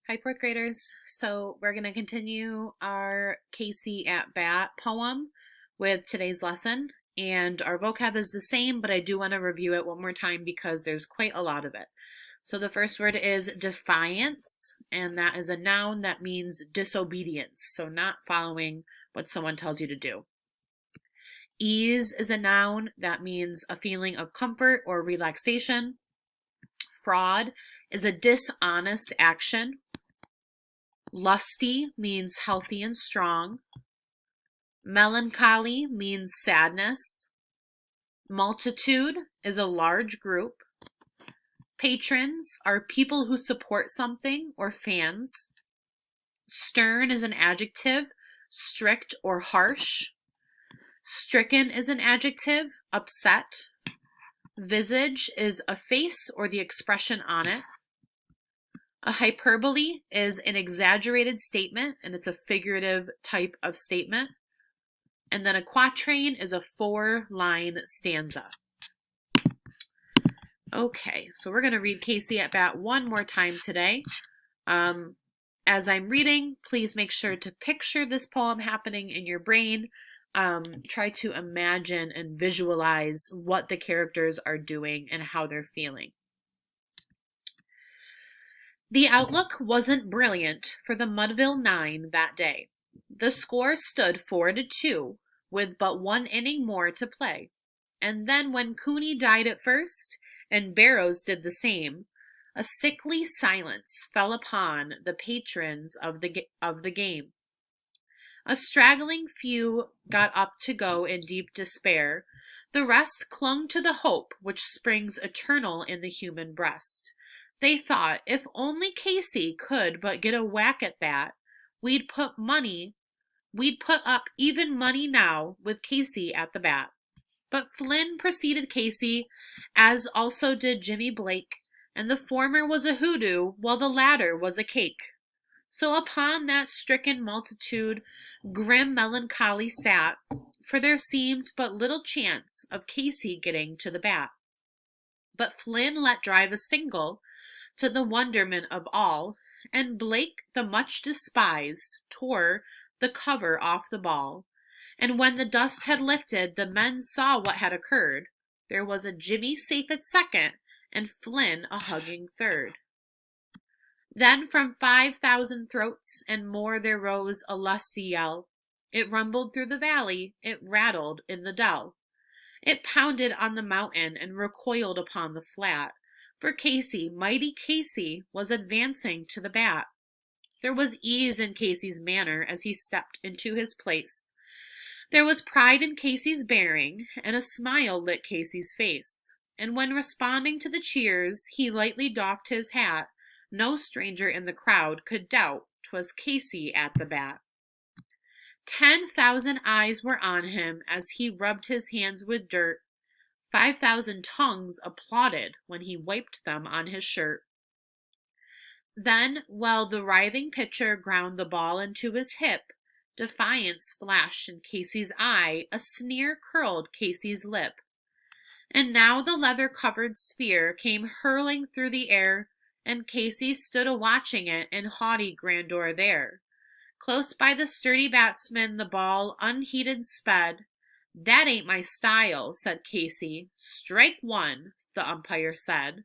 Hi, fourth graders. So we're going to continue our Casey at Bat poem with today's lesson. And our vocab is the same, but I do want to review it one more time because there's quite a lot of it. So the first word is defiance, and that is a noun that means disobedience. So not following what someone tells you to do. Ease is a noun that means a feeling of comfort or relaxation. Fraud is a dishonest action. Lusty means healthy and strong. Melancholy means sadness. Multitude is a large group. Patrons are people who support something or fans. Stern is an adjective, strict or harsh. Stricken is an adjective, upset. Visage is a face or the expression on it. A hyperbole is an exaggerated statement, and it's a figurative type of statement. And then a quatrain is a 4-line stanza. Okay, so we're going to read Casey at Bat one more time today. As I'm reading, please make sure to picture this poem happening in your brain. Try to imagine and visualize what the characters are doing and how they're feeling. The outlook wasn't brilliant for the Mudville 9 that day. The score stood 4-2, with but one inning more to play. And then when Cooney died at first, and Barrows did the same, a sickly silence fell upon the patrons of the game. A straggling few got up to go in deep despair. The rest clung to the hope which springs eternal in the human breast. They thought, if only Casey could but get a whack at that, we'd put up even money now with Casey at the bat. But Flynn preceded Casey, as also did Jimmy Blake, and the former was a hoodoo, while the latter was a cake. So upon that stricken multitude, grim melancholy sat, for there seemed but little chance of Casey getting to the bat. But Flynn let drive a single, to the wonderment of all, and Blake, the much despised, tore the cover off the ball. And when the dust had lifted, the men saw what had occurred. There was a Jimmy safe at second, and Flynn a hugging third. Then from 5,000 throats and more there rose a lusty yell. It rumbled through the valley, it rattled in the dell. It pounded on the mountain and recoiled upon the flat. For Casey, mighty Casey, was advancing to the bat. There was ease in Casey's manner as he stepped into his place. There was pride in Casey's bearing, and a smile lit Casey's face. And when responding to the cheers, he lightly doffed his hat, no stranger in the crowd could doubt 'twas Casey at the bat. 10,000 eyes were on him as he rubbed his hands with dirt. 5,000 tongues applauded when he wiped them on his shirt. Then, while the writhing pitcher ground the ball into his hip, defiance flashed in Casey's eye, a sneer curled Casey's lip. And now the leather-covered sphere came hurling through the air, and Casey stood a-watching it in haughty grandeur there. Close by the sturdy batsman the ball unheeded sped. That ain't my style, said Casey. Strike one, the umpire said.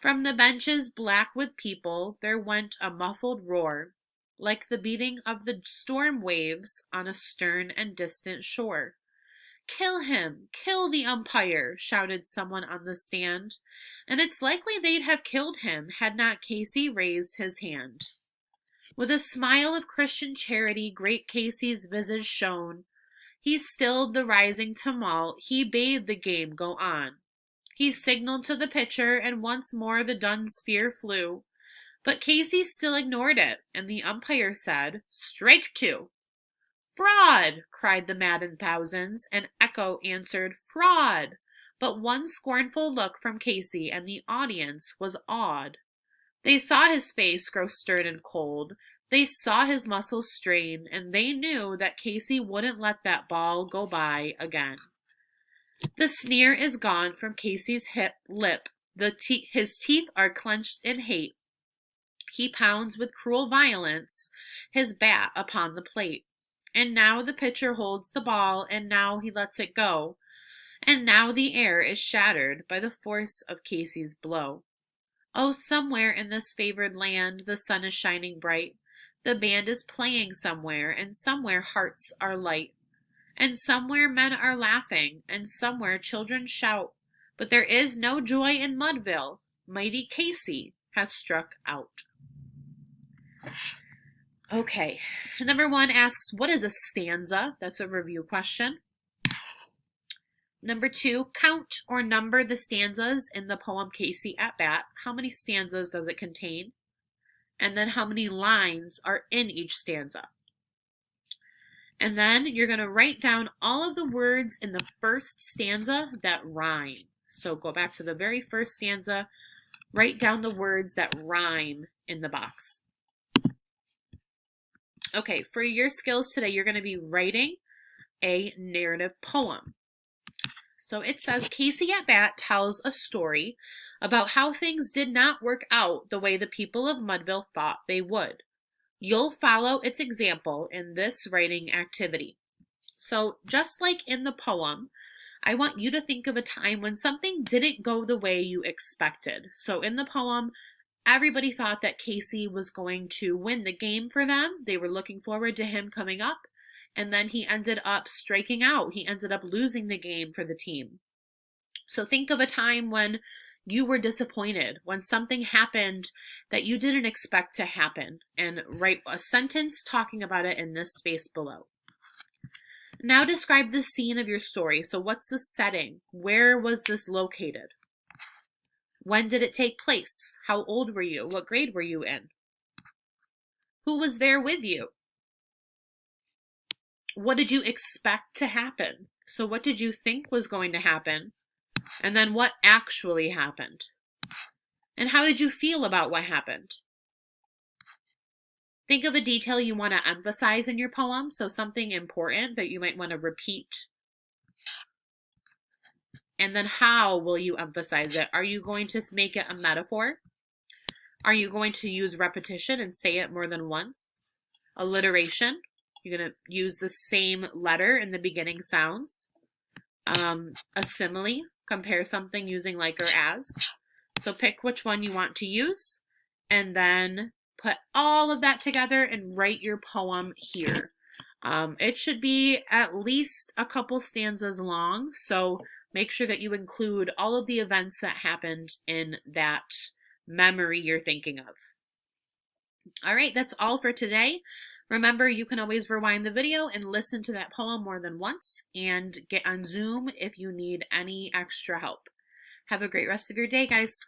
From the benches black with people there went a muffled roar, like the beating of the storm waves on a stern and distant shore. Kill him! Kill the umpire! Shouted someone on the stand, and it's likely they'd have killed him had not Casey raised his hand. With a smile of Christian charity great Casey's visage shone. He stilled the rising tumult, he bade the game go on. He signaled to the pitcher, and once more the dun sphere flew. But Casey still ignored it, and the umpire said, "Strike two." "Fraud!" cried the maddened thousands, and echo answered, "Fraud!" But one scornful look from Casey, and the audience was awed. They saw his face grow stern and cold. They saw his muscles strain, and they knew that Casey wouldn't let that ball go by again. The sneer is gone from Casey's lip. His teeth are clenched in hate. He pounds with cruel violence his bat upon the plate. And now the pitcher holds the ball, and now he lets it go. And now the air is shattered by the force of Casey's blow. Oh, somewhere in this favored land the sun is shining bright. The band is playing somewhere, and somewhere hearts are light. And somewhere men are laughing, and somewhere children shout. But there is no joy in Mudville. Mighty Casey has struck out. Okay, number 1 asks, what is a stanza? That's a review question. Number 2, count or number the stanzas in the poem Casey at Bat. How many stanzas does it contain? And then how many lines are in each stanza? And then you're going to write down all of the words in the first stanza that rhyme. So go back to the very first stanza, write down the words that rhyme in the box. Okay, for your skills today, you're going to be writing a narrative poem. So it says, Casey at Bat tells a story about how things did not work out the way the people of Mudville thought they would. You'll follow its example in this writing activity. So just like in the poem, I want you to think of a time when something didn't go the way you expected. So in the poem, everybody thought that Casey was going to win the game for them. They were looking forward to him coming up. And then he ended up striking out. He ended up losing the game for the team. So think of a time when you were disappointed, when something happened that you didn't expect to happen, and write a sentence talking about it in this space below. Now describe the scene of your story. So what's the setting? Where was this located? When did it take place? How old were you? What grade were you in? Who was there with you? What did you expect to happen? So what did you think was going to happen? And then what actually happened? And how did you feel about what happened? Think of a detail you want to emphasize in your poem, so something important that you might want to repeat. And then how will you emphasize it? Are you going to make it a metaphor? Are you going to use repetition and say it more than once? Alliteration. You're going to use the same letter in the beginning sounds. A simile. Compare something using like or as. So pick which one you want to use, and then put all of that together and write your poem here. It should be at least a couple stanzas long, so make sure that you include all of the events that happened in that memory you're thinking of. All right, that's all for today. Remember, you can always rewind the video and listen to that poem more than once, and get on Zoom if you need any extra help. Have a great rest of your day, guys.